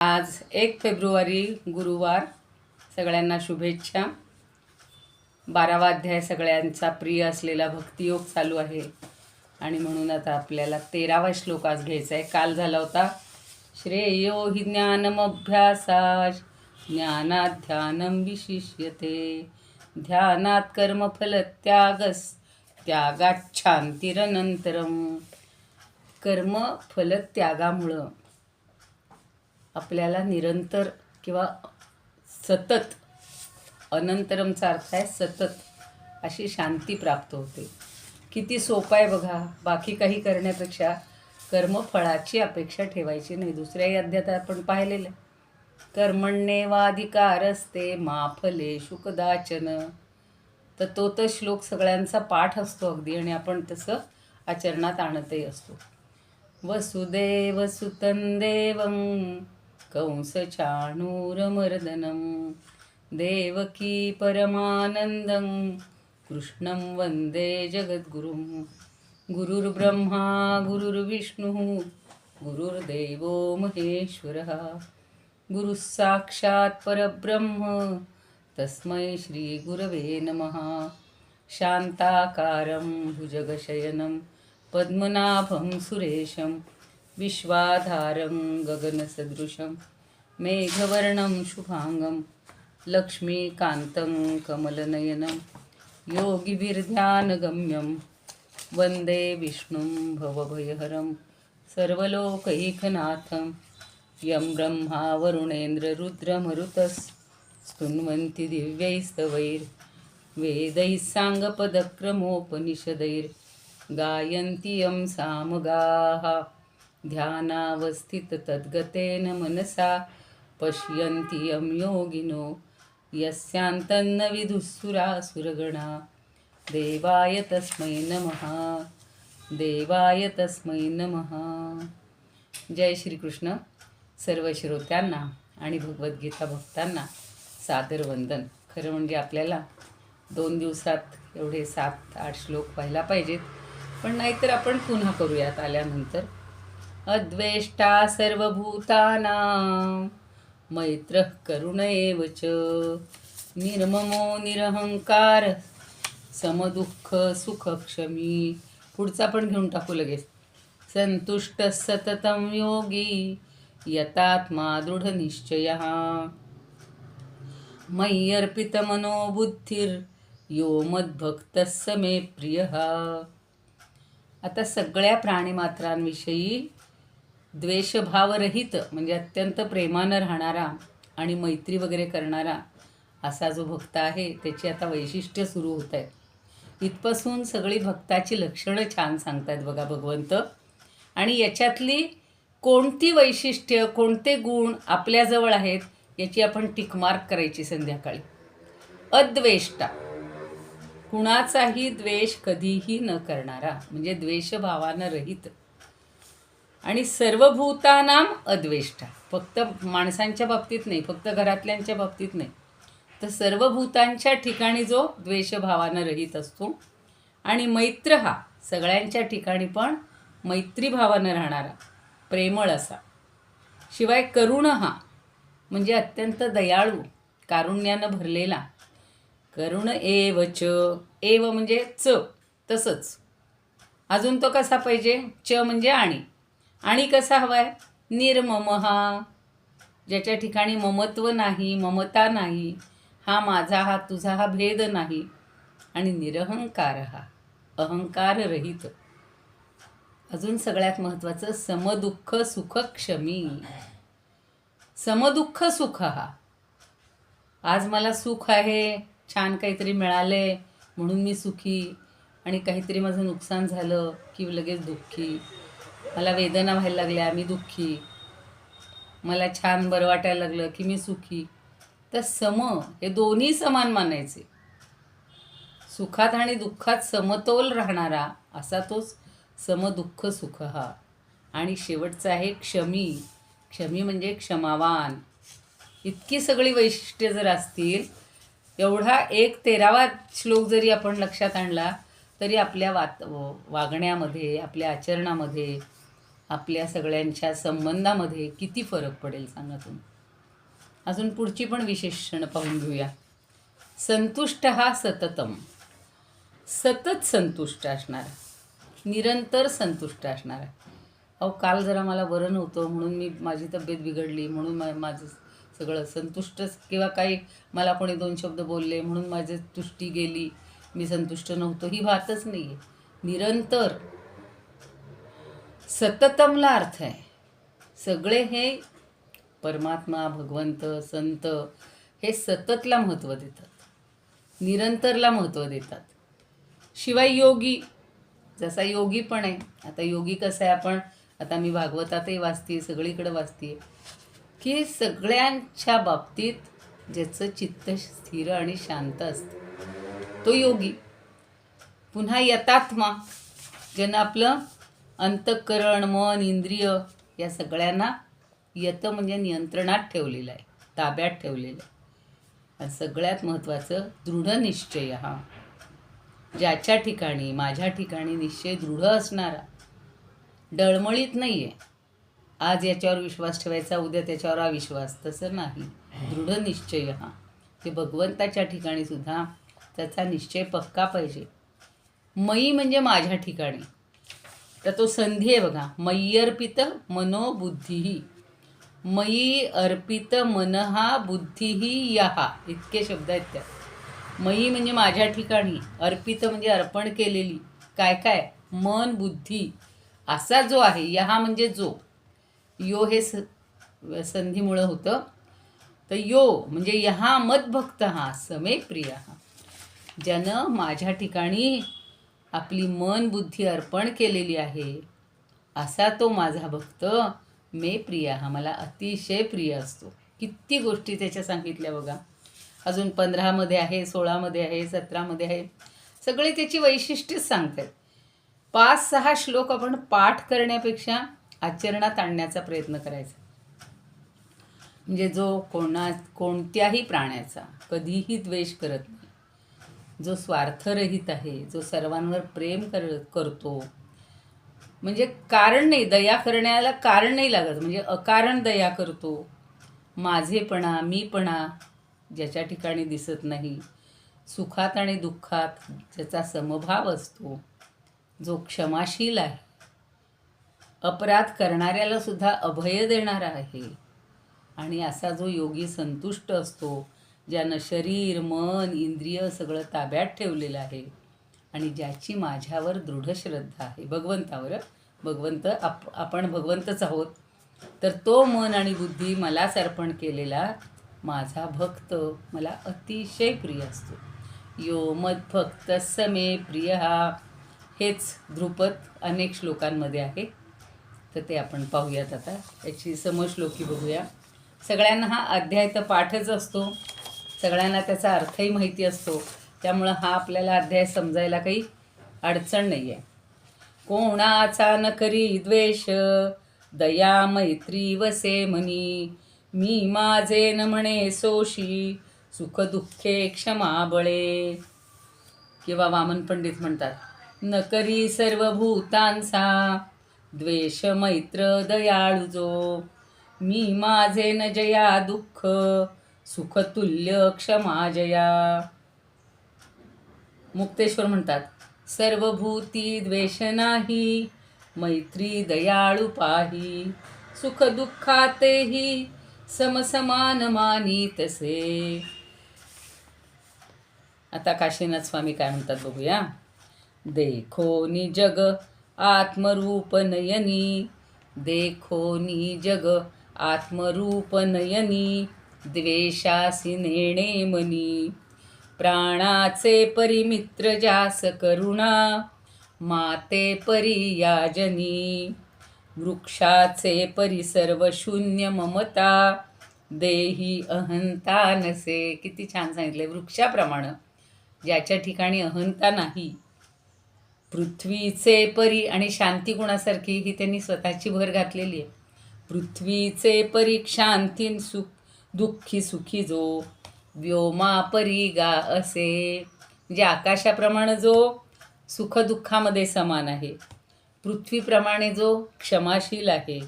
आज 1 फेब्रुवारी गुरुवार. सगळ्यांना शुभेच्छा. 12वा अध्याय सगळ्यांचा प्रिय असलेला भक्तियोग चालू आहे आणि म्हणून आता आपल्याला 13वा श्लोक आज घ्यायचा आहे. काल झाला होता श्रेयो हि ज्ञानमभ्यासात् ज्ञानात् ध्यानं विशिष्यते ध्यानात् कर्मफलत्यागस् त्यागात् शांतिरनंतरम. कर्मफलत्यागामुळं आपल्याला निरंतर किंवा सतत, अनंतरमचा अर्थ आहे सतत, अशी शांती प्राप्त होते. किती सोपं आहे बघा. बाकी काही करण्यापेक्षा कर्मफळाची अपेक्षा ठेवायची नाही. दुसऱ्याही अध्यायात आपण पाहिलेलं आहे, कर्मण्येवाधिकारस्ते मा फलेषु कदाचन. तर तो श्लोक सगळ्यांचा पाठ असतो अगदी, आणि आपण तसं आचरणात आणतही असतो. वसुदेवसुतं देवं कंसचाणूरमर्दनं देवकी परमानन्दं कृष्णं वन्दे जगद्गुरुं. गुरुर्ब्रह्मा गुरुर्विष्णुः गुरुर्देवो महेश्वरः गुरुः साक्षात् परब्रह्म तस्मै श्रीगुरवे नमः. शान्ताकारं भुजगशयनं पद्मनाभं सुरेशं विश्वाधारं गगनसदृशं मेघवर्णं शुभांगं लक्ष्मीकान्तं कमलनयनं योगिभिर्ध्यानगम्यं वन्दे विष्णुं भवभयहरं सर्वलोकैकनाथं. यं ब्रह्मा वरुणेन्द्ररुद्रमरुतस्तुन्वन्ति दिव्यैस्तवैर्वेदैः साङ्गपदक्रमोपनिषदैर्गायन्ति यं सामगाः. ध्यानावस्थिततद्गतेन मनसा पश्यन्ति यं योगिनो यस्यान्तन्न विदुःसुरासुरगणा. देवाय तस्मै नमः, देवाय तस्मै नमः. जय श्रीकृष्ण. सर्व श्रोत्यांना आणि भगवद्गीता भक्तांना सादर वंदन. खरं म्हणजे आपल्याला 2 दिवसात एवढे 7-8 श्लोक व्हायला पाहिजेत, पण नाहीतर आपण पुन्हा करूयात आल्यानंतर. अद्वेष्टा सर्वभूतानां मैत्रः करुण एव च निर्ममो निरहंकार समदुःख सुखक्षमी. पुढचा पण घेऊन टाकू लगेच. संतुष्ट सततं योगी यतात्मा दृढनिश्चयः मय्यर्पितमनो बुद्धिर्यो मद्भक्तः स मे प्रियः. आता सगळ्या प्राणीमात्रांविषयी द्वेषभावरहित म्हणजे अत्यंत प्रेमानं राहणारा आणि मैत्री वगैरे करणारा असा जो भक्त आहे, त्याची आता वैशिष्ट्य सुरू होत आहेत. इथपासून सगळी भक्ताची लक्षणं छान सांगतात बघा भगवंत. आणि याच्यातली कोणती वैशिष्ट्य, कोणते गुण आपल्याजवळ आहेत याची आपण टिकमार्क करायची संध्याकाळी. अद्वेष्टा, कुणाचाही द्वेष कधीही न करणारा म्हणजे द्वेषभावानं रहित. आणि सर्वभूतानां अद्वेष्टा, फक्त माणसांच्या बाबतीत नाही, फक्त घरातल्यांच्या बाबतीत नाही, तर सर्वभूतांच्या ठिकाणी जो द्वेषभावानं रहित असतो. आणि मैत्र हा सगळ्यांच्या ठिकाणी पण मैत्रीभावानं राहणारा, प्रेमळ असा. शिवाय करुण हा म्हणजे अत्यंत दयाळू, कारुण्यानं भरलेला. करुण एव च, एव म्हणजे च, तसंच. अजून तो कसा पाहिजे? च म्हणजे आणि कसा हवा आहे? निर्मम हा, ज्याच्या ठिकाणी ममत्व नाही, ममता नाही, हा माझा हा तुझा हा भेद नाही. आणि निरहंकार हा, अहंकार रहित. अजून सगळ्यात महत्त्वाचं समदुःख सुखक्षमी. समदुःख सुख हा, आज मला सुख आहे, छान काहीतरी मिळाले म्हणून मी सुखी, आणि काहीतरी माझं नुकसान झालं की लगेच दुःखी. मला वेदना व्हायला लागल्या मी दुःखी, मला छान बरं वाटायला लागलं की मी सुखी. तर सम हे दोन्ही समान मानायचे. सुखात आणि दुःखात समतोल राहणारा असा तोच समदुःख सुख हा. आणि शेवटचा आहे क्षमी. क्षमी म्हणजे क्षमावान. इतकी सगळी वैशिष्ट्ये जर असतील, एवढा 13वा श्लोक जरी आपण लक्षात आणला तरी आपल्या वागण्यामध्ये, आपल्या आचरणामध्ये आपल्या सगळ्यांच्या संबंधामध्ये किती फरक पडेल सांगा तुम्ही. अजून पुढची पण विशेषण पाहून घेऊया. संतुष्ट हा सततम, सतत संतुष्ट असणारा, निरंतर संतुष्ट असणारा. अहो काल जरा मला बरं नव्हतं म्हणून मी माझी तब्येत बिघडली म्हणून माझं सगळं संतुष्टच, किंवा काही मला कोणी दोन शब्द बोलले म्हणून माझी तुष्टी गेली, मी संतुष्ट नव्हतो, ही बातच नाही आहे. निरंतर सततमला अर्थ आहे. सगळे हे परमात्मा, भगवंत, संत हे सततला महत्त्व देतात, निरंतरला महत्त्व देतात. शिवाय योगी, जसा योगी पण आहे. आता योगी कसं आहे, आपण आता मी भागवतातही वाचते, सगळीकडे वाचते की सगळ्यांच्या बाबतीत ज्याचं चित्त स्थिर आणि शांत असतं तो योगी. पुन्हा यतात्मा, ज्यानं आपलं अंतःकरण, मन, इंद्रिय या सगळ्यांना यत म्हणजे नियंत्रणात ठेवलेलं आहे, ताब्यात ठेवलेलं आहे. आणि सगळ्यात महत्त्वाचं दृढनिश्चय हा, ज्याच्या ठिकाणी, माझ्या ठिकाणी निश्चय दृढ असणारा, डळमळीत नाही आहे. आज याच्यावर विश्वास ठेवायचा, उद्या त्याच्यावर अविश्वास, तसं नाही. दृढनिश्चय हा, ते भगवंताच्या ठिकाणी सुद्धा त्याचा निश्चय पक्का पाहिजे. मयी म्हणजे माझ्या ठिकाणी, तर तो संधी आहे बघा. मयी अर्पित मनोबुद्धीही, मयी अर्पित मनहा बुद्धीही यहा, इतके शब्द आहेत त्या. मयी म्हणजे माझ्या ठिकाणी, अर्पित म्हणजे अर्पण केलेली, काय काय, मन, बुद्धी असा जो आहे. यहा म्हणजे जो, यो हे संधीमुळं होतं, तर यो म्हणजे यहा मद्भक्त हा समे प्रिय हा, ज्यानं माझ्या ठिकाणी आपली मन बुद्धी अर्पण केलेली आहे, असा तो माझा भक्त मे प्रिय हा, मला अतिशय प्रिय असतो. किती गोष्टी त्याच्या सांगितल्या बघा. अजून 15मध्ये आहे, 16मध्ये आहे, 17मध्ये आहे. सगळे त्याची वैशिष्ट्यच सांगतात. 5-6 श्लोक आपण पाठ करण्यापेक्षा आचरणात आणण्याचा प्रयत्न करायचा. म्हणजे जो कोणत्याही प्राण्याचा कधीही द्वेष करत नाही, जो स्वार्थरहित आहे, जो सर्वांवर प्रेम करतो, म्हणजे कारण नाही, दया करण्याला कारण नाही लागत, म्हणजे अकारण दया करतो. माझेपणा, मीपणा ज्याच्या ठिकाणी दिसत नाही, सुखात आणि दुःखात ज्याचा समभाव असतो, जो क्षमाशील आहे, अपराध करणाऱ्याला सुद्धा अभय देणारा आहे, आणि असा जो योगी संतुष्ट असतो, ज्यानं शरीर, मन, इंद्रिय सगळं ताब्यात ठेवलेलं आहे, आणि ज्याची माझ्यावर दृढ श्रद्धा आहे, भगवंतावर. आपण भगवंतच आहोत, तर तो मन आणि बुद्धी मलाच अर्पण केलेला माझा भक्त मला अतिशय प्रिय असतो. यो मद्भक्त समे प्रिय हा, हेच ध्रुपद अनेक श्लोकांमध्ये आहे. तर ते आपण पाहूयात. आता याची समश्लोकी बघूया. सगळ्यांना हा अध्याय तर पाठच असतो, सगळ्यांना त्याचा अर्थही माहिती असतो, त्यामुळं हा आपल्याला अध्याय समजायला काही अडचण नाही आहे. कोणाचा न करी द्वेष, दया मैत्री वसे मनी, मी माझे न म्हणे सोशी, सुख दुःखे क्षमा बळे. किंवा वामन पंडित म्हणतात, न करी सर्व भूतांचा द्वेष मैत्र दयाळू जो, मी माझे न जया दुःख, सुख तुल्य क्षमा जया. मुक्तेश्वर म्हणतात, सर्वभूती द्वेष नाही, मैत्री दयाळू पाही, सुख दुःखातेही समसमान मानी तसे. आता काशीनाथ स्वामी काय म्हणतात बघूया. देखो नि जग आत्मरूप नयनी, देखो नि जग आत्मरूप नयनी, द्वेषासी नेणे मनी, प्राणाचे परिमित्र जास करुणा, माते परी याजनी, वृक्षाचे परी सर्व शून्य ममता, देही अहंता नसे. किती छान सांगितले. वृक्षाप्रमाणे ज्याच्या ठिकाणी अहंता नाही, पृथ्वीचे परी, आणि शांती गुणासारखी ही त्यांनी स्वतःची भर घातलेली आहे. पृथ्वीचे परी शांतीन सुख दुःखी सुखी जो, व्योमा परी गा असे, म्हणजे आकाशाप्रमाणे जो सुखदुःखामध्ये समान आहे, पृथ्वीप्रमाणे जो क्षमाशील आहे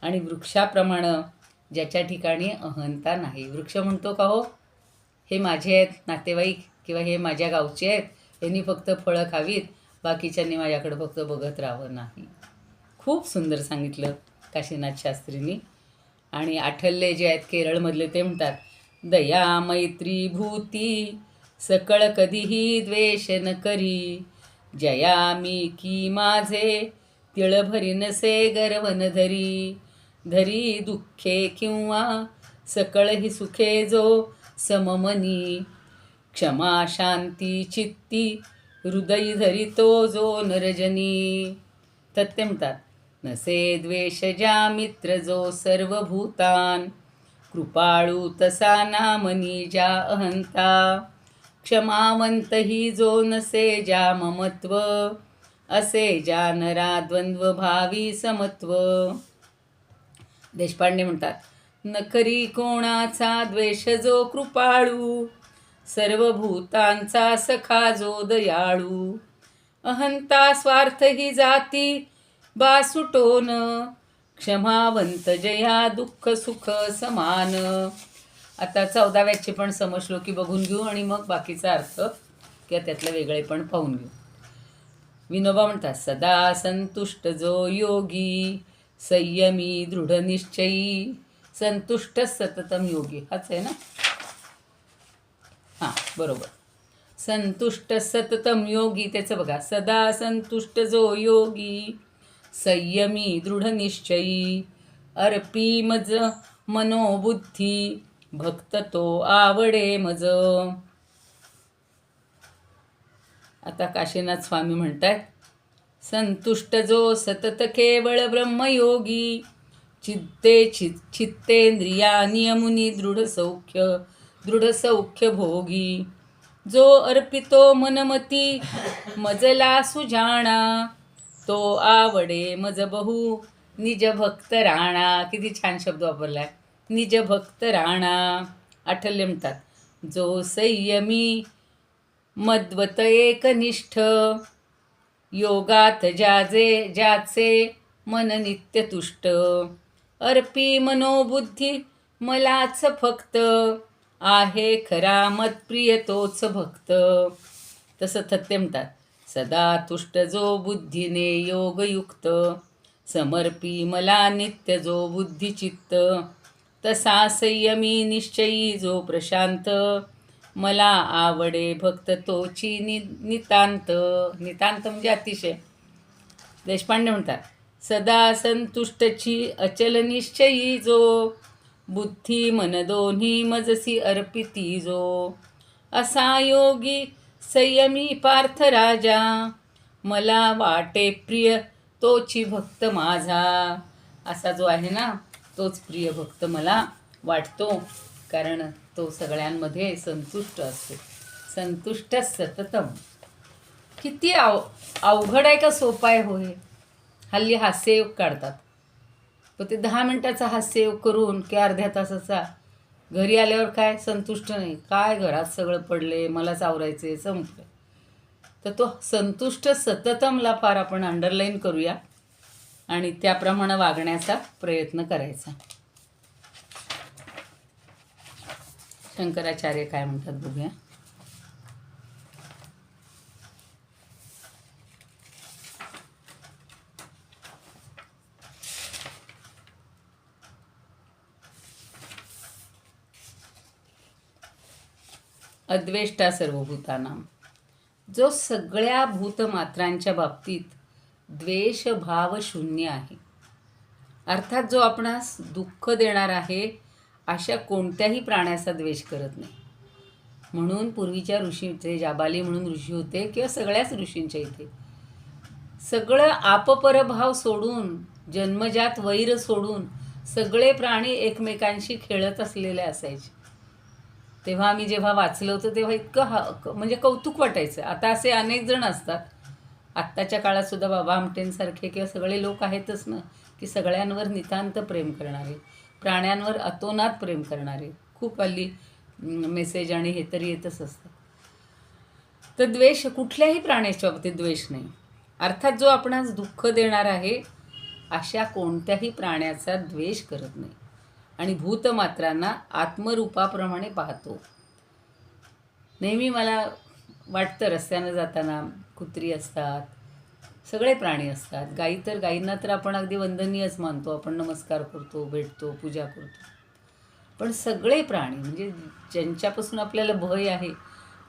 आणि वृक्षाप्रमाणे ज्याच्या ठिकाणी अहंता नाही. वृक्ष म्हणतो का हो, हे माझे आहेत नातेवाईक किंवा हे माझ्या गावचे आहेत, यांनी फक्त फळं खावीत, बाकीच्यांनी माझ्याकडे फक्त बघत राहावं नाही. खूप सुंदर सांगितलं काशीनाथ शास्त्रींनी. आणि आठल्ले जे आहेत केरळमधले ते म्हणतात, दया मैत्री भूती सकळ कधीही द्वेष न करी, जया मी की माझे तिळभरी नसे गर्वन धरी, धरी दुःखे किंवा सकळ ही सुखे जो सममनी, क्षमा शांती चित्ती हृदयी धरितो जो नरजनी. तर ते म्हणतात, नसे द्वेष ज्या मित्र जो सर्वभूतान, कृपाळू तसा नामनी ज्या अहंता, क्षमावंत ही जो नसे ज्या ममत्व, असे ज्या नरा द्वंद्व भावी समत्व. देशपांडे म्हणतात, न करी कोणाचा द्वेष जो कृपाळू, सर्वभूतांचा सखा जो दयाळू, अहंता स्वार्थ ही जाती बासुटोन, क्षमावंत जया दुःख सुख समान. आता 14व्याची पण समश्लोकी बघून घेऊ आणि मग बाकीचा अर्थ किंवा त्यातलं वेगळे पण पाहून घेऊ. विनोबा म्हणतात, सदा संतुष्ट जो योगी, संयमी दृढनिश्चयी, संतुष्ट सततम योगी. हाच आहे ना? हां, बरोबर. संतुष्ट सततम योगी. त्याचं बघा, सदा संतुष्ट जो योगी, संयमी दृढनिश्चयी, अर्पी मज मनोबुद्धी, भक्त तो आवडे मज. आता काशीनाथ स्वामी म्हणतात, संतुष्ट जो सतत केवळ ब्रह्मयोगी, चित्तेंद्रिया नियमुनी दृढ सौख्य भोगी, जो अर्पितो मनमती मजला सुजाणा, तो आवडे मज बहु निज भक्त राणा. किती छान शब्द वापरलाय, निज भक्त राणा. आठवले म्हणतात, जो संयमी मद्वत एकनिष्ठ, योगात ज्याचे मन नित्य तुष्ट, अर्पी मनोबुद्धी मलाच फक्त, आहे खरा मतप्रिय तोच भक्त. तसं थत्ते म्हणतात, सदा तुष्ट जो बुद्धीने योगयुक्त, समर्पी मला नित्य जो बुद्धिचित्त, तसा संयमी निश्चयी जो प्रशांत, मला आवडे भक्त तोची नितांत. नितांत म्हणजे अतिशय. देशपांडे म्हणतात, सदा संतुष्टची अचल निश्चयी जो, बुद्धी मन दोन्ही मजसी अर्पिती जो, असा योगी संयमी पार्थ राजा, मला वाटे प्रिय तोची भक्त माझा. असा जो आहे ना, तोच प्रिय भक्त मला वाटतो, कारण तो सगळ्यांमध्ये संतुष्ट असतो. संतुष्ट सततम. किती अवघड आहे का सोपा आहे हो हे. हल्ली हास्ययोग काढतात, पण ते 10 मिनिटाचा हास्ययोग करून किंवा अर्ध्या तासाचा घरी आल्यावर काय संतुष्ट नाही, काय घरात सगळं पडले, मलाच आवरायचे, संपलं. तर तो संतुष्ट सततमला फार आपण अंडरलाईन करूया आणि त्याप्रमाणे वागण्याचा प्रयत्न करायचा. शंकराचार्य काय म्हणतात बघूया. अद्वेष्टा सर्वभूतानां, जो सगळ्या भूतमात्रांच्या बाबतीत द्वेषभाव शून्य आहे. अर्थात जो आपणास दुःख देणार आहे अशा कोणत्याही प्राण्याचा द्वेष करत नाही. म्हणून पूर्वीच्या ऋषीचे, जाबाली म्हणून ऋषी होते किंवा सगळ्याच ऋषींच्या इथे सगळं आपपरभाव सोडून, जन्मजात वैर सोडून सगळे प्राणी एकमेकांशी खेळत असलेले असायचे. तेव्हा मी जेव्हा वाचलं होतं तेव्हा इतकं म्हणजे कौतुक वाटायचं. आता असे अनेक जण असतात, आत्ताच्या काळात सुद्धा बाबा आमटेंसारखे किंवा सगळे लोक आहेतच ना, की सगळ्यांवर नितांत प्रेम करणारे, प्राण्यांवर अतोनात प्रेम करणारे. खूप हल्ली मेसेज आणि हे तरी येतच असतात. तर द्वेष कुठल्याही प्राण्याच्या बाबतीत द्वेष नाही. अर्थात जो आपणास दुःख देणार आहे अशा कोणत्याही प्राण्याचा द्वेष करत नाही आणि भूतमात्रांना आत्मरूपाप्रमाणे पाहतो. नेहमी मला वाटतं रस्त्यानं जाताना कुत्री असतात, सगळे प्राणी असतात. गायींना तर आपण अगदी वंदनीयच मानतो, आपण नमस्कार करतो, भेटतो, पूजा करतो. पण सगळे प्राणी म्हणजे ज्यांच्यापासून आपल्याला भय आहे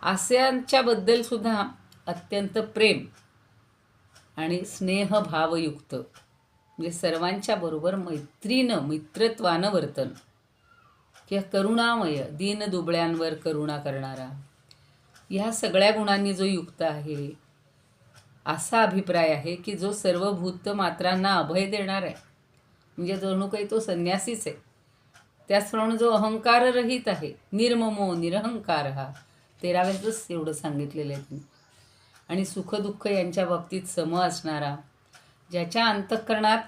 अशांच्याबद्दलसुद्धा अत्यंत प्रेम आणि स्नेहभावयुक्त म्हणजे सर्वांच्या बरोबर मित्रत्वानं वर्तन किंवा करुणामय, दीनदुबळ्यांवर करुणा करणारा, ह्या सगळ्या गुणांनी जो युक्त आहे असा अभिप्राय आहे की जो सर्व भूतमात्रांना अभय देणार आहे. म्हणजे जणू काही तो संन्यासीच आहे. त्याचप्रमाणे जो अहंकाररहित आहे, निर्ममो निरहंकार, हा 13व्यातच एवढं सांगितलेलं आहे त्यांनी. आणि सुखदुःख यांच्या बाबतीत सम असणारा, ज्याच्या अंतःकरणात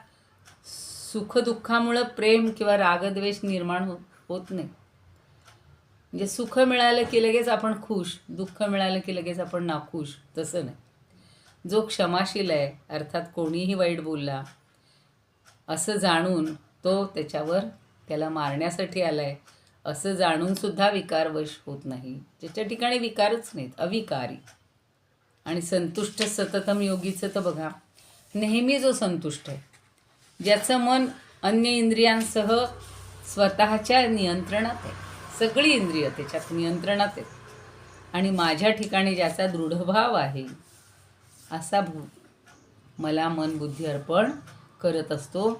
सुखदुःखामुळं प्रेम किंवा रागद्वेष निर्माण होत नाही. म्हणजे सुख मिळालं की लगेच आपण खुश, दुःख मिळालं की लगेच आपण नाखुश, तसं नाही. जो क्षमाशील आहे, अर्थात कोणीही वाईट बोलला असं जाणून तो त्याला मारण्यासाठी आला आहे असं जाणूनसुद्धा विकारवश होत नाही. ज्याच्या ठिकाणी विकारच नाहीत, अविकारी आणि संतुष्ट सततम योगीचं तर बघा, नेहमी जो संतुष्ट आहे, ज्याचं मन अन्य इंद्रियांसह स्वतःच्या नियंत्रणात आहे, सगळी इंद्रिय त्याच्यात नियंत्रणात आहेत आणि माझ्या ठिकाणी ज्याचा दृढभाव आहे असा मला मन बुद्धी अर्पण करत असतो.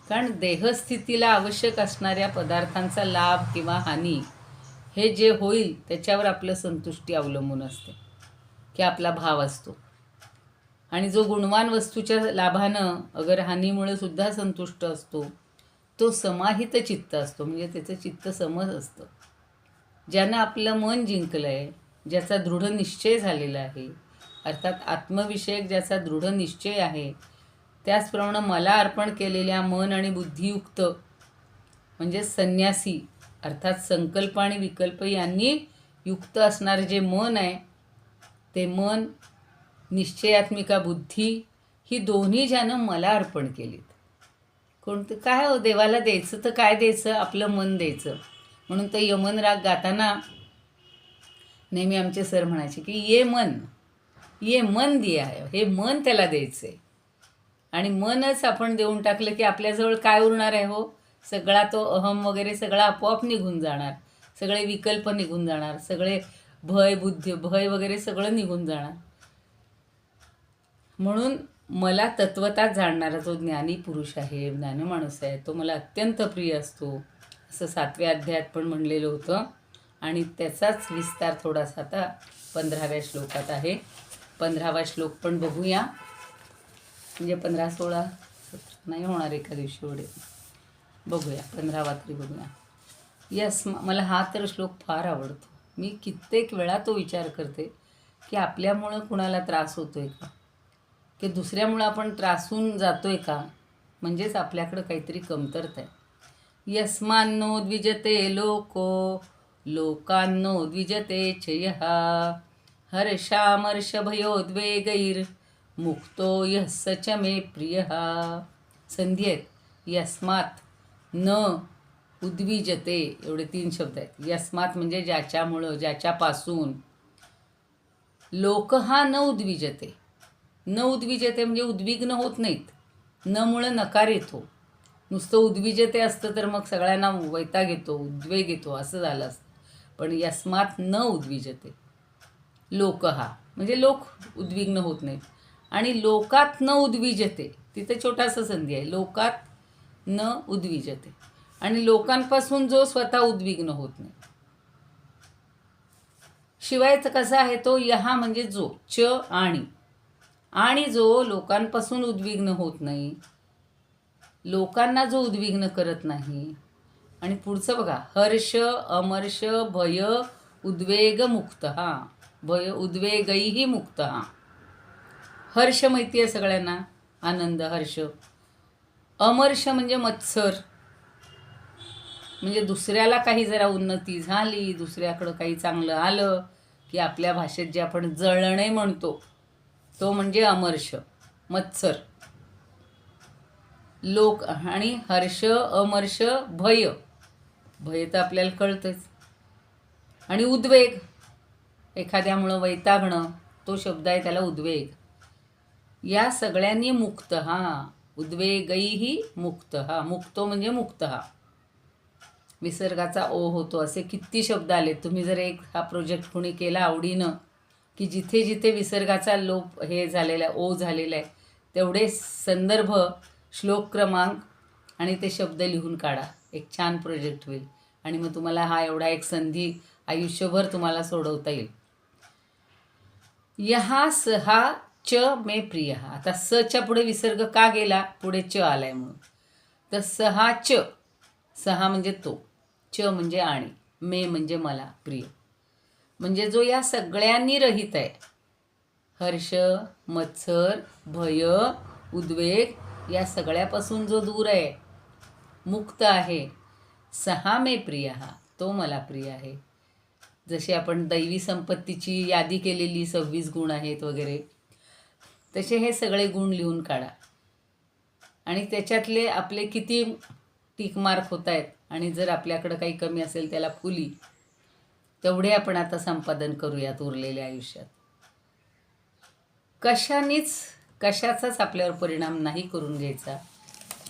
कारण देहस्थितीला आवश्यक असणाऱ्या पदार्थांचा लाभ किंवा हानी हे जे होईल त्याच्यावर आपलं संतुष्टी अवलंबून असते की आपला भाव असतो. आणि जो गुणवान वस्तूच्या लाभानं अगर हानीमुळे सुद्धा संतुष्ट असतो तो समाहित चित्त असतो, म्हणजे त्याचं चित्त समज असतं. ज्यानं आपलं मन जिंकलं आहे, ज्याचा दृढ निश्चय झालेला आहे, अर्थात आत्मविषयक ज्याचा दृढ निश्चय आहे, त्याचप्रमाणे मला अर्पण केलेल्या मन आणि बुद्धियुक्त म्हणजे संन्यासी, अर्थात संकल्प आणि विकल्प यांनी युक्त असणारे जे मन आहे, ते मन, निश्चयात्मिका बुद्धी, ही दोन्ही ज्यानं मला अर्पण केलीत. कोणतं काय हो, देवाला द्यायचं तर काय द्यायचं, आपलं मन द्यायचं. म्हणून तर यमन राग गाताना नेहमी आमचे सर म्हणायचे की ये मन दिया आहे, हे मन त्याला द्यायचं आहे. आणि मनच आपण देऊन टाकलं की आपल्याजवळ काय उरणार आहे हो? सगळा तो अहम वगैरे सगळा आपोआप निघून जाणार, सगळे विकल्प निघून जाणार, सगळे भय वगैरे सगळं निघून जाणार. म्हणून मला तत्वता जाणणारा जो ज्ञानी पुरुष आहे, ज्ञानी माणूस आहे, तो मला अत्यंत प्रिय असतो, असं 7व्या अध्यायात पण म्हणलेलं होतं. आणि त्याचाच विस्तार थोडासा आता 15व्या श्लोकात आहे. 15वा श्लोक पण बघूया. म्हणजे 15, 16, 17 नाही होणार एका दिवशी एवढे. बघूया 15वा तरी बघूया. मला हा तर श्लोक फार आवडतो. मी कित्येक वेळा तो विचार करते की आपल्यामुळं कुणाला त्रास होतो आहे का, की दुसऱ्यामुळं आपण त्रासून जातो आहे का, म्हणजेच आपल्याकडं काहीतरी कमतरता आहे. यस्मान्नो द्विजते लोकान्नो द्विजते चयः हर्षामर्षभयोद्वेगैर् मुक्तो यः स च मे प्रियः. संधी आहेत. यस्मात न उद्विजते, एवढे 3 शब्द आहेत. यस्मात म्हणजे ज्याच्यामुळं, ज्याच्यापासून, लोक हा न उद्विजते. न उद्विजते म्हणजे उद्विग्न होत नाहीत. न मुळं नकार येतो. नुसतं उद्विजते असतं तर मग सगळ्यांना वैताग येतो, उद्वेग येतो, असं झालं असतं. पण यस्मात न उद्विजते, लोक हा म्हणजे लोक उद्विग्न होत नाहीत. आणि लोकात न उद्विजते, तिथे छोटासा संधी आहे. लोकात न उद्विजते आणि लोकांपासून जो स्वतः उद्विग्न होत नाही. शिवायचं कसा आहे तो यहा म्हणजे जो, च आणि जो लोकांपासून उद्विग्न होत नाही, लोकांना जो उद्विग्न करत नाही. आणि पुढचं बघा, हर्ष अमर्ष भय उद्वेग मुक्त, हा भय उद्वेगही मुक्त. हा हर्ष माहिती आहे सगळ्यांना, आनंद, हर्ष. अमर्ष म्हणजे मत्सर, म्हणजे दुसऱ्याला काही जरा उन्नती झाली, दुसऱ्याकडं काही चांगलं आलं की आपल्या भाषेत जे आपण जळणे म्हणतो तो म्हणजे अमर्ष, मत्सर. लोक आणि हर्ष, अमर्ष, भय. भय तर आपल्याला कळतंच. आणि उद्वेग, एखाद्यामुळं वैतागणं, तो शब्द आहे त्याला उद्वेग. या सगळ्यांनी मुक्त उद्वेगैही मुक्त मुक्तो म्हणजे मुक्त विसर्गाचा ओ होतो. असे किती शब्द आले. तुम्ही जर एक हा प्रोजेक्ट कोणी केला आवडीनं, की जिथे जिथे विसर्गाचा लोप हे झालेला आहे, ओ झालेला आहे, तेवढे संदर्भ, श्लोक क्रमांक आणि ते शब्द लिहून काढा. एक छान प्रोजेक्ट होईल आणि मग तुम्हाला हा एवढा एक संधी आयुष्यभर तुम्हाला सोडवता येईल. यहा सहा च मे प्रिय. आता सच्या पुढे विसर्ग का गेला? पुढे च आलाय म्हणून. तर सहा च, सहा म्हणजे तो, च म्हणजे आणि, मे म्हणजे मला, प्रिय म्हणजे जो या सगळ्यांनी रहित आहे. हर्ष, मत्सर, भय, उद्वेग या सगळ्यापासून जो दूर आहे, मुक्त आहे. सहा मे प्रिय, तो मला प्रिय आहे. जशी आपण दैवी संपत्तीची यादी केलेली 26 गुण आहेत वगैरे, तसे हे सगळे गुण लिहून काढा. आणि त्याच्यातले आपले किती टिक मार्क होत आहेत आणि जर आपल्याकडं काही कमी असेल त्याला फुली, तेवढे आपण आता संपादन करूयात उरलेल्या आयुष्यात. कशाचाच आपल्यावर परिणाम नाही करून घ्यायचा.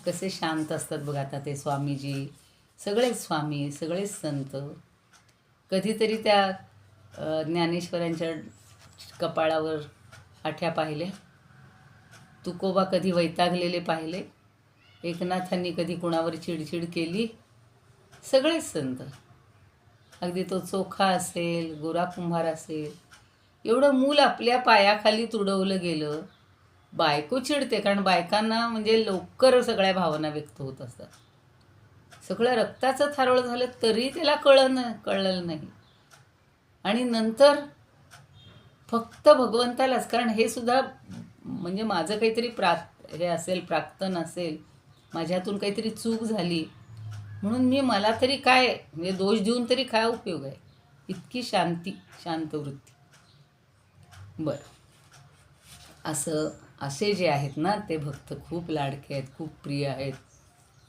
कसे शांत असतात बघा आता ते स्वामीजी, सगळेच स्वामी, सगळेच संत. कधीतरी त्या ज्ञानेश्वरांच्या कपाळावर आठ्या पाहिले, तुकोबा कधी वैतागलेले पाहिले, एकनाथांनी कधी कुणावर चिडचिड केली. सगळेच संत, अगदी तो चोखा असेल, गोरा कुंभार असेल, एवढं मूल आपल्या पायाखाली तुडवलं गेलं. बायको चिडते, कारण बायकांना म्हणजे लवकर सगळ्या भावना व्यक्त होत असतात. सगळं रक्ताचं थारोळ झालं तरी त्याला कळलं नाही. आणि नंतर फक्त भगवंतालाच, कारण हे सुद्धा म्हणजे माझं काहीतरी हे असेल, प्राक्तन असेल, माझ्यातून काहीतरी चूक झाली म्हणून मला तरी काय म्हणजे दोष देऊन तरी काय उपयोग आहे. इतकी शांत वृत्ती. बरं, असे जे आहेत ना ते भक्त खूप लाडके आहेत, खूप प्रिय आहेत.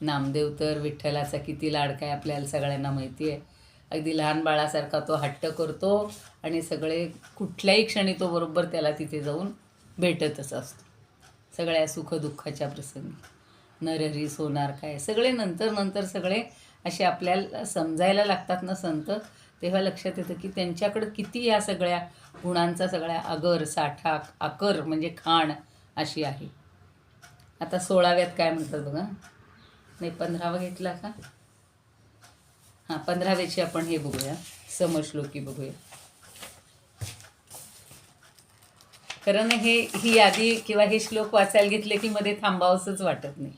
नामदेव तर विठ्ठलाचा किती लाडका आहे आपल्याला सगळ्यांना माहिती आहे. अगदी लहान बाळासारखा तो हट्ट करतो आणि सगळे कुठल्याही क्षणी तो बरोबर त्याला तिथे जाऊन भेटतच असतो. सगळ्या सुखदुःखाच्या प्रसंगी. नरहरी सोनार काय, सगळे नंतर सगळे असे आपल्याला समजायला लागतात ना संत, तेव्हा लक्षात येतं की त्यांच्याकडं किती या सगळ्या गुणांचा सगळ्या अगर साठा, आकर म्हणजे खाण अशी आहे. आता 16व्यात काय म्हणतात बघा, नाही 15वा घेतला का? 15व्याची आपण हे बघूया, समश्लोकी बघूया. कारण ही यादी किंवा हे श्लोक वाचायला घेतले की मध्ये थांबावंसंच वाटत नाही.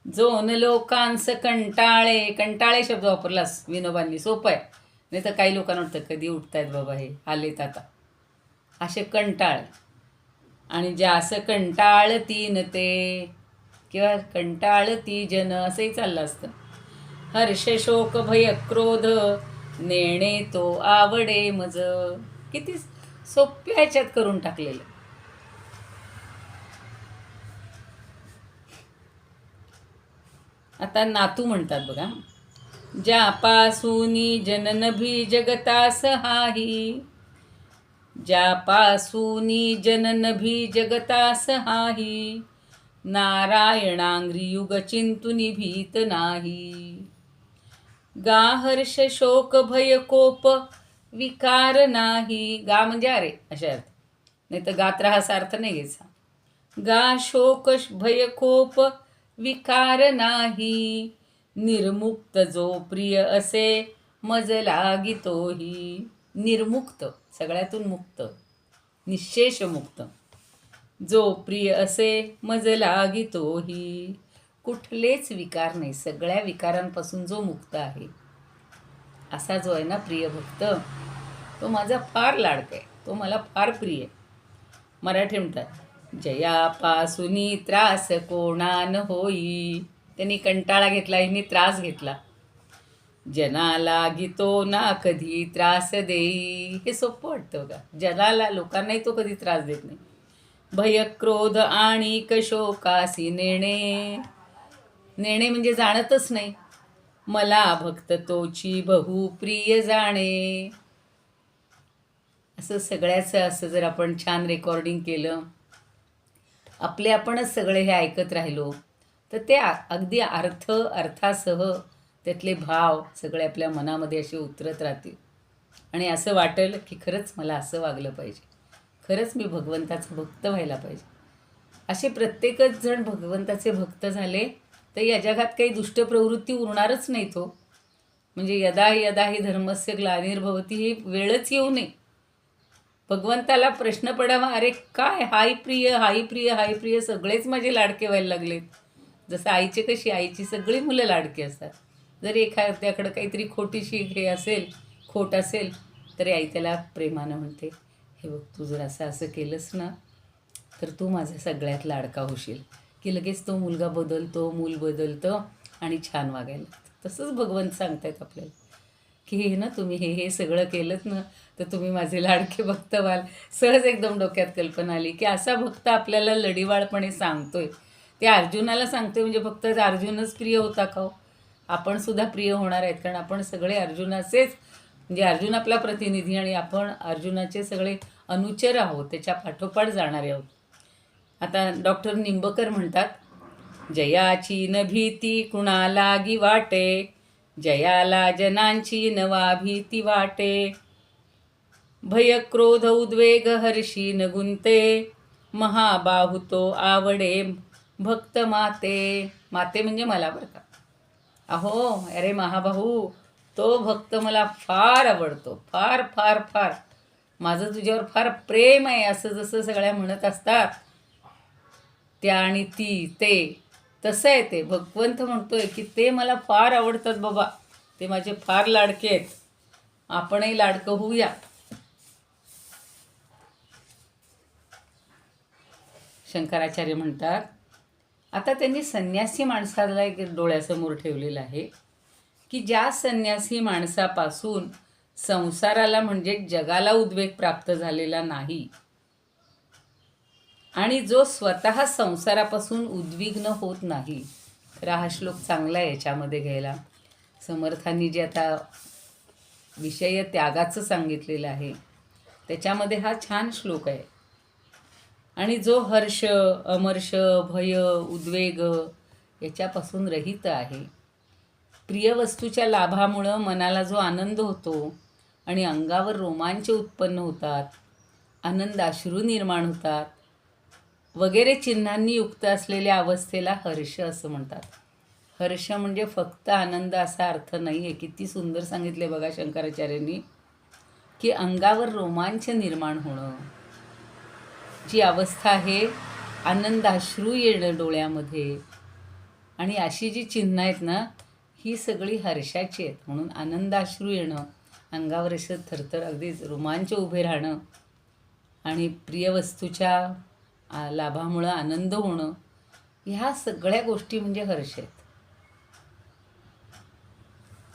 जोन लोकांस कंटाळे शब्द वापरलास विनोबांनी, सोपं आहे. नाही तर काही लोकांना वाटतं कधी उठतायत बाबा हे, आलेत आता, असे कंटाळ. आणि ज्यास कंटाळतीन ते, किंवा कंटाळती जन असंही चाललं असतं. हर्ष शोक भय क्रोध नेणे तो आवडे मज. किती सोप्या ह्याच्यात करून टाकलेलं. आता नातू म्हणतात बघा, ज्यापासूनी जनन भी जगतास हाही, ज्यापासूनी जनन भी जगतास हाही, नारायणांग्रियुग चिंतुनी भीत नाही. गा हर्ष शोक भय कोप विकार नाही. गा म्हणजे अरे अशा अर्थ, नाही तर गात राहासा अर्थ नाही घ्यायचा. गा शोक भय कोप विकार नाही, निर्मुक्त जो प्रिय असे मज लागितोही. निर्मुक्त, सगळ्यातून मुक्त, निशेष मुक्त. जो प्रिय असे मज लागितोही, कुठलेच विकार नाही, सगळ्या विकारांपासून जो मुक्त आहे असा जो आहे ना प्रिय भक्त, तो माझा फार लाडका आहे, तो मला फार प्रिय आहे. मराठी म्हणतात, जयापासूनी त्रास कोणान होई. त्यांनी कंटाळा घेतला, यांनी त्रास घेतला. जनाला गीतो ना कधी त्रास देई. हे सोपं वाटतं का? जनाला, लोकांनाही तो कधी त्रास देत नाही. भय क्रोध आणि शोकासी नेणे. नेणे म्हणजे जाणतच नाही. मला भक्त तोची बहु प्रिय जाणे. असं सगळ्याचं असं जर आपण छान रेकॉर्डिंग केलं, आपले आपणच सगळे हे ऐकत राहिलो, तर ते अगदी अर्थासह त्यातले भाव सगळे आपल्या मनामध्ये असे उतरत राहतील. आणि असं वाटेल की खरंच मला असं वागलं पाहिजे, खरंच मी भगवंताचा भक्त व्हायला पाहिजे. असे प्रत्येकच जण भगवंताचे भक्त झाले तर या जगात काही दुष्ट प्रवृत्ती उरणारच नाही. तो म्हणजे यदा यदा ही धर्मस्य ग्लानिर्भवती, ही वेळच येऊ नये. भगवंताला प्रश्न पडावा, अरे काय हाय प्रिय हाय प्रिय हाय प्रिय, सगळेच माझे लाडके व्हायला लागलेत. जसं आईचे कशी, आईची सगळी मुलं लाडकी असतात. जरी एखाद्याकडं काहीतरी खोटीशी हे असेल, खोट असेल, तरी आई त्याला प्रेमानं म्हणते, हे बघ तू जर असं असं केलंस ना तर तू माझा सगळ्यात लाडका होशील. की लगेच तो मुलगा बदलतो, मूल बदलतं आणि छान वागायला लागतं. तसंच भगवंत सांगतायत आपल्याला की हे ना तुम्ही हे सगळं केलंत ना तर तुम्ही माझे लाडके भक्त व्हाल. सहज एकदम डोक्यात कल्पना आली की असा भक्त आपल्याला लढीवाळपणे सांगतोय. ते अर्जुनाला सांगतोय म्हणजे फक्त अर्जुनच प्रिय होता का हो? आपण सुद्धा प्रिय होणार आहेत, कारण आपण सगळे अर्जुनाचेच, म्हणजे अर्जुन आपला प्रतिनिधी आणि आपण अर्जुनाचे सगळे अनुचर आहोत, त्याच्या पाठोपाठ जाणारे आहोत. आता डॉक्टर निंबकर म्हणतात, जयाची न भीती कुणालागी वाटे, जयाला जनांची नवा भीती वाटे. भय क्रोध उद्वेग हर्षी न गुंते, महाबाहुतो आवडे भक्त माते. माते म्हणजे मला बरं का. अहो अरे महाबाहू, तो भक्त मला फार आवडतो, फार फार फार. माझं तुझ्यावर फार प्रेम आहे, असं जसं सगळ्या म्हणत असतात त्या आणि ती ते, तसं आहे ते. भगवंत म्हणतोय की ते मला फार आवडतात बाबा, ते माझे फार लाडके आहेत, आपणही लाडकं होऊया. शंकराचार्य म्हणतात, आता त्यांनी संन्यासी माणसाला एक डोळ्यासमोर ठेवलेलं आहे की ज्या संन्यासी माणसापासून संसाराला म्हणजे जगाला उद्वेग प्राप्त झालेला नाही आणि जो स्वतः संसारापासून उद्विग्न होत नाही. तर हा श्लोक चांगला आहे याच्यामध्ये घ्यायला. समर्थांनी जे आता विषय त्यागाचं सांगितलेलं आहे त्याच्यामध्ये हा छान श्लोक आहे. आणि जो हर्ष अमर्ष भय उद्वेग याच्यापासून रहित आहे, प्रिय वस्तूच्या लाभामुळं मनाला जो आनंद होतो आणि अंगावर रोमांच उत्पन्न होतात, आनंदाश्रू निर्माण होतात वगैरे चिन्हांनी युक्त असलेल्या अवस्थेला हर्ष असं म्हणतात. हर्ष म्हणजे फक्त आनंद असा अर्थ नाही आहे. किती सुंदर सांगितले बघा शंकराचार्यांनी की अंगावर रोमांच निर्माण होणं, जी अवस्था आहे आनंदाश्रू येणं डोळ्यामध्ये, आणि अशी जी चिन्ह आहेत ना ही सगळी हर्षाची आहेत. म्हणून आनंदाश्रू येणं, अंगावर असं थरथर अगदी रोमांच उभे राहणं आणि प्रिय वस्तूच्या लाभामुळं आनंद होणं, ह्या सगळ्या गोष्टी म्हणजे हर्ष आहेत.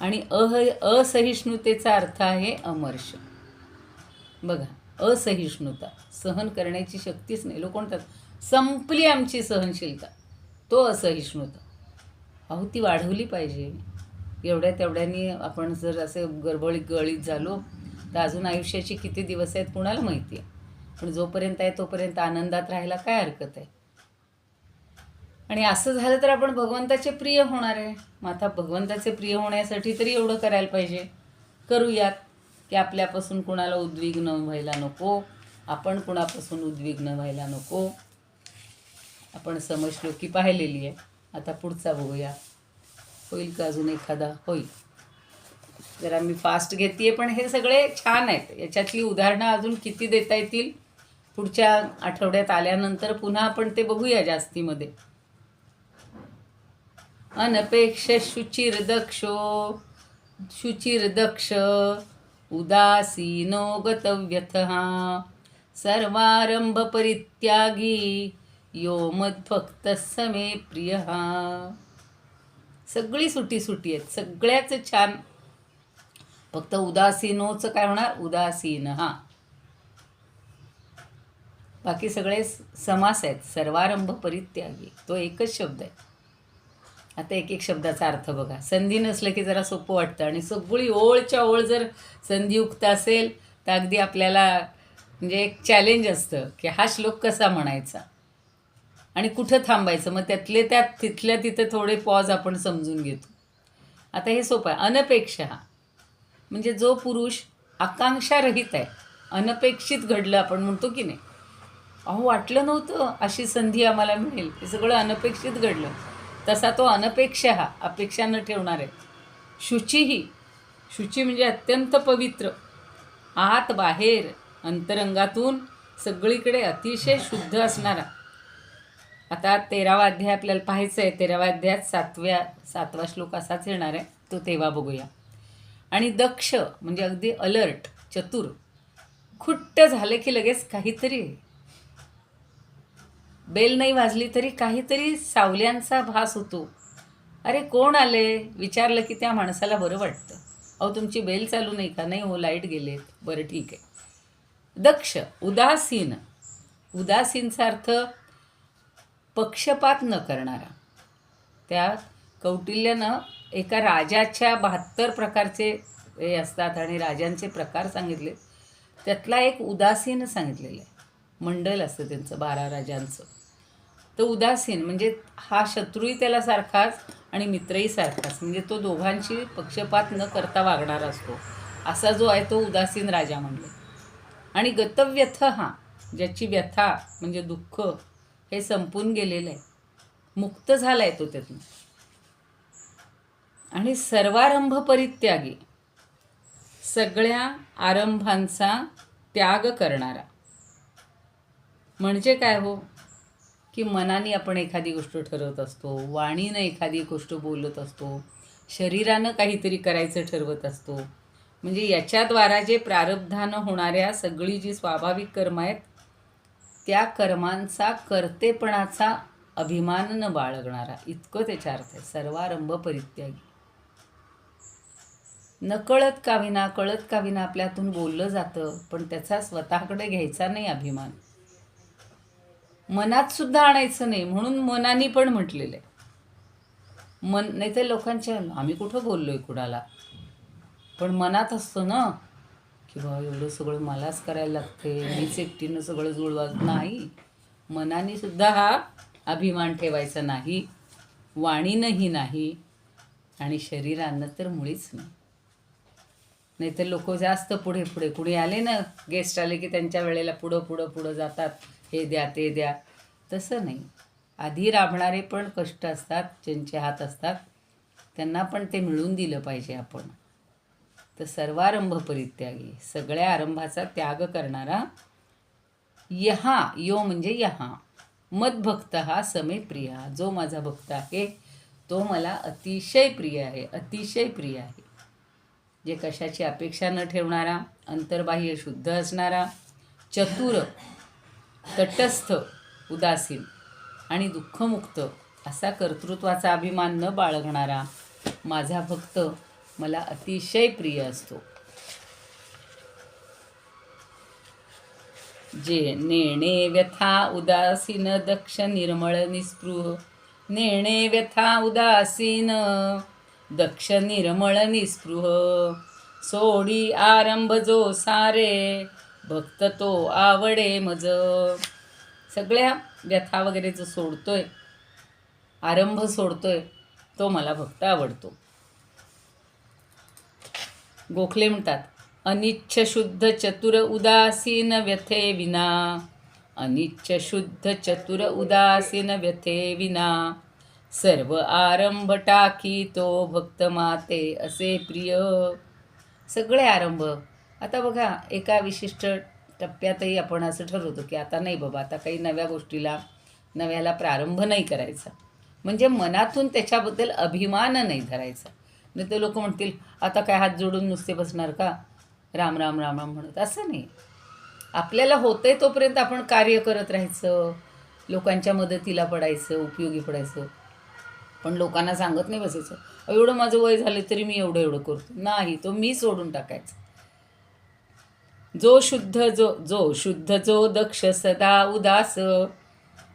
आणि असहिष्णुतेचा अर्थ आहे अमर्ष. बघा, असहिष्णुता, सहन करण्याची शक्तीच नाही. लोक म्हणतात संपली आमची सहनशीलता, तो असहिष्णुता. अहो ती वाढवली पाहिजे. एवढ्या तेवढ्यानी आपण जर असे गळीत झालो तर अजून आयुष्याची किती दिवस आहेत कुणाला माहिती आहे. पण जोपर्यंत आहे तोपर्यंत आनंदात राहायला काय हरकत आहे. आणि असं झालं तर आपण भगवंताचे प्रिय होणार आहे. मग आता भगवंताचे प्रिय होण्यासाठी तरी एवढं करायला पाहिजे. करूयात की आपल्यापासून कुणाला उद्विग्न व्हायला नको, आपण कुणापासून उद्विग्न व्हायला नको. आपण समश्लोकी पाहिलेली आहे. आता पुढचा बघूया, होईल का अजून एखादा? होईल. जरा मी फास्ट घेते पण हे सगळे छान आहेत. याच्यातली उदाहरणं अजून किती देता येतील पुढच्या आठवड्यात आल्यानंतर पुन्हा आपण ते बघूया जास्तीमध्ये. अनपेक्ष शुचिर्दक्ष उदासीनो गतव्यथः सर्वारंभ परित्यागी यो मद्भक्तः स मे प्रियः. सगळी सुटी आहेत, सगळ्याच छान फक्त उदासीनोचं काय होणार? उदासीन. हा, बाकी सगळे समास आहेत. सर्वारंभ परित्यागी तो एकच शब्द आहे. आता एक एक शब्दाचा अर्थ बघा. संधी नसलं की जरा सोपं वाटतं, आणि सगळी ओळच्या ओळ जर संधियुक्त असेल तर अगदी आपल्याला म्हणजे एक चॅलेंज असतं की हा श्लोक कसा म्हणायचा आणि कुठं थांबायचं. मग त्यातले त्यात तिथल्या तिथं थोडे पॉज आपण समजून घेतो. आता हे सोपं आहे. अनपेक्षा म्हणजे जो पुरुष आकांक्षारहित आहे, अनपेक्षित घडलं आपण म्हणतो की नाही. अहो, वाटलं नव्हतं अशी संधी आम्हाला मिळेल, हे सगळं अनपेक्षित घडलं. तसा तो अनपेक्षा, हा अपेक्षा न ठेवणार आहे. शुचीही, शुची म्हणजे अत्यंत पवित्र, आत बाहेर अंतरंगातून सगळीकडे अतिशय शुद्ध असणारा. आता 13वा अध्याय आपल्याला पाहायचं आहे. 13व्या अध्यायात 7वा श्लोक असाच येणार आहे, तो तेव्हा बघूया. आणि दक्ष म्हणजे अगदी अलर्ट, चतुर. खुट्ट झाले की लगेच काहीतरी, बेल नाही वाजली तरी काहीतरी सावल्यांचा भास होतो. अरे कोण आले विचारलं की त्या माणसाला बरं वाटतं. अहो, तुमची बेल चालू नाही का? नाही हो, लाईट गेलेत. बरं, ठीक आहे. दक्ष, उदासीन. उदासीनचा अर्थ पक्षपात न करणारा. त्या कौटिल्यानं एका राजाच्या 72 प्रकारचे हे असतात आणि राजांचे प्रकार सांगितले. त्यातला एक उदासीन सांगितलेलं आहे. मंडल असतं त्यांचं 12 राजांचं. तर उदासीन म्हणजे हा शत्रूही त्याला सारखाच आणि मित्रही सारखाच, म्हणजे तो दोघांशी पक्षपात न करता वागणारा असतो. असा जो आहे तो उदासीन राजा म्हणले. आणि गतव्यथ, हा ज्याची व्यथा म्हणजे दुःख हे संपून गेलेलं आहे, मुक्त झाला आहे तो त्यातून. आणि सर्वारंभ परित्यागी, सगळ्या आरंभांचा त्याग करणारा. म्हणजे काय हो, की मनाने आपण एखादी गोष्ट ठरवत असतो, वाणीनं एखादी गोष्ट बोलत असतो, शरीरानं काहीतरी करायचं ठरवत असतो. म्हणजे याच्याद्वारा जे प्रारब्धानं होणाऱ्या सगळी जी स्वाभाविक कर्म आहेत, त्या कर्मांचा कर्तेपणाचा अभिमान न बाळगणारा, इतकं त्याच्या अर्थ आहे. सर्वारंभ परित्यागी. नकळत का विना, कळत का विना आपल्यातून बोललं जातं, पण त्याचा स्वतःकडे घ्यायचा नाही अभिमान. मनात सुद्धा आणायचं नाही, म्हणून मनाने पण म्हटलेलं आहे. नाही तर लोकांच्या आम्ही कुठं बोललोय कुणाला, पण मनात असतं ना की बा एवढं सगळं मलाच करायला लागते, मीच एकटीनं सगळं जुळवाच नाही. मनाने सुद्धा हा अभिमान ठेवायचा नाही, वाणीनंही नाही, आणि शरीरानं तर मुळीच नाही. नाहीतर लोक जास्त पुढे पुढे, कुणी आले ना, गेस्ट आले की त्यांच्या वेळेला पुढं पुढं पुढं जातात, हे द्या ते द्या. तसं नाही. आधी राबणारे पण कष्ट असतात, ज्यांचे हात असतात त्यांना पण ते मिळून दिलं पाहिजे आपण. तर सर्वारंभ परित्यागी, सगळ्या आरंभाचा त्याग करणारा. यहा, यो म्हणजे यहा, मदभक्त हा समे प्रिय, जो माझा भक्त आहे तो मला अतिशय प्रिय आहे, अतिशय प्रिय आहे. जे कशाची अपेक्षा न ठेवणारा, अंतर्बाह्य शुद्ध असणारा, चतुर, तटस्थ, उदासीन आणि दुःखमुक्त असा कर्तृत्वाचा अभिमान न बाळगणारा माझा भक्त मला अतिशय प्रिय असतो. जे नेणे व्यथा उदासीन दक्ष निर्मळ निस्पृह, नेणे व्यथा उदासीन दक्ष निर्मळ निस्पृह, सोडी आरंभ जो सारे भक्त तो आवडे मज. सगळ्या व्यथा वगैरे जो सोडतोय, आरंभ सोडतोय, तो मला भक्त आवडतो. गोखले म्हणतात, अनिच्छ शुद्ध चतुर उदासीन व्यथे विना, अनिच्छ शुद्ध चतुर उदासीन व्यथे विना, सर्व आरंभ टाकी तो भक्त माते असे प्रिय. सगळे आरंभ. आता बघा, एका विशिष्ट टप्प्यातही आपण असं ठरवतो की आता नाही बाबा, आता काही नव्या गोष्टीला, नव्याला प्रारंभ नाही करायचा. म्हणजे मनातून त्याच्याबद्दल अभिमान नाही धरायचा. नाही तर लोक म्हणतील आता काय हात जोडून नुसते बसणार का, राम राम राम राम म्हणत. असं नाही. आपल्याला होतंय तोपर्यंत आपण कार्य करत राहायचं, लोकांच्या मदतीला पडायचं, उपयोगी पडायचं. पण लोकांना सांगत नाही बसायचं, एवढं माझं वय झालं तरी मी एवढं एवढं करतो. नाही, तो मी सोडून टाकायचा. जो शुद्ध जो दक्ष सदा उदास,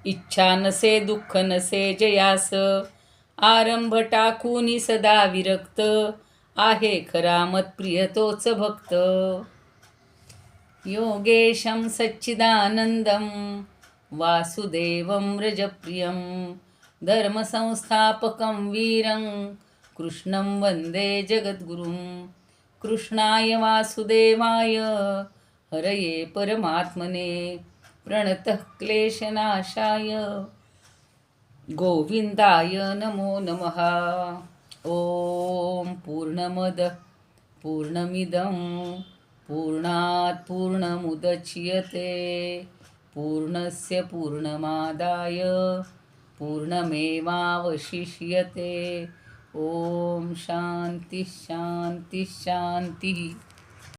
इच्छा नसे दुःख नसे जयास, आरंभ टाकूनी सदा विरक्त, आहे खरा मतप्रिय तोच भक्त. योगेशं सच्चिदानन्दं वासुदेवं व्रजप्रियं, धर्मसंस्थापकं वीरं कृष्णं वन्दे जगद्गुरुं. कृष्णाय वासुदेवाय हरये परमात्मने, प्रणतः क्लेशनाशाय गोविंदाय नमो नमः. ॐ पूर्णमदः पूर्णमिदं पूर्णात् पूर्णमुदच्यते, पूर्णस्य पूर्णमादाय पूर्णमेवावशिष्यते. ॐ शान्तिः शान्तिः शान्तिः.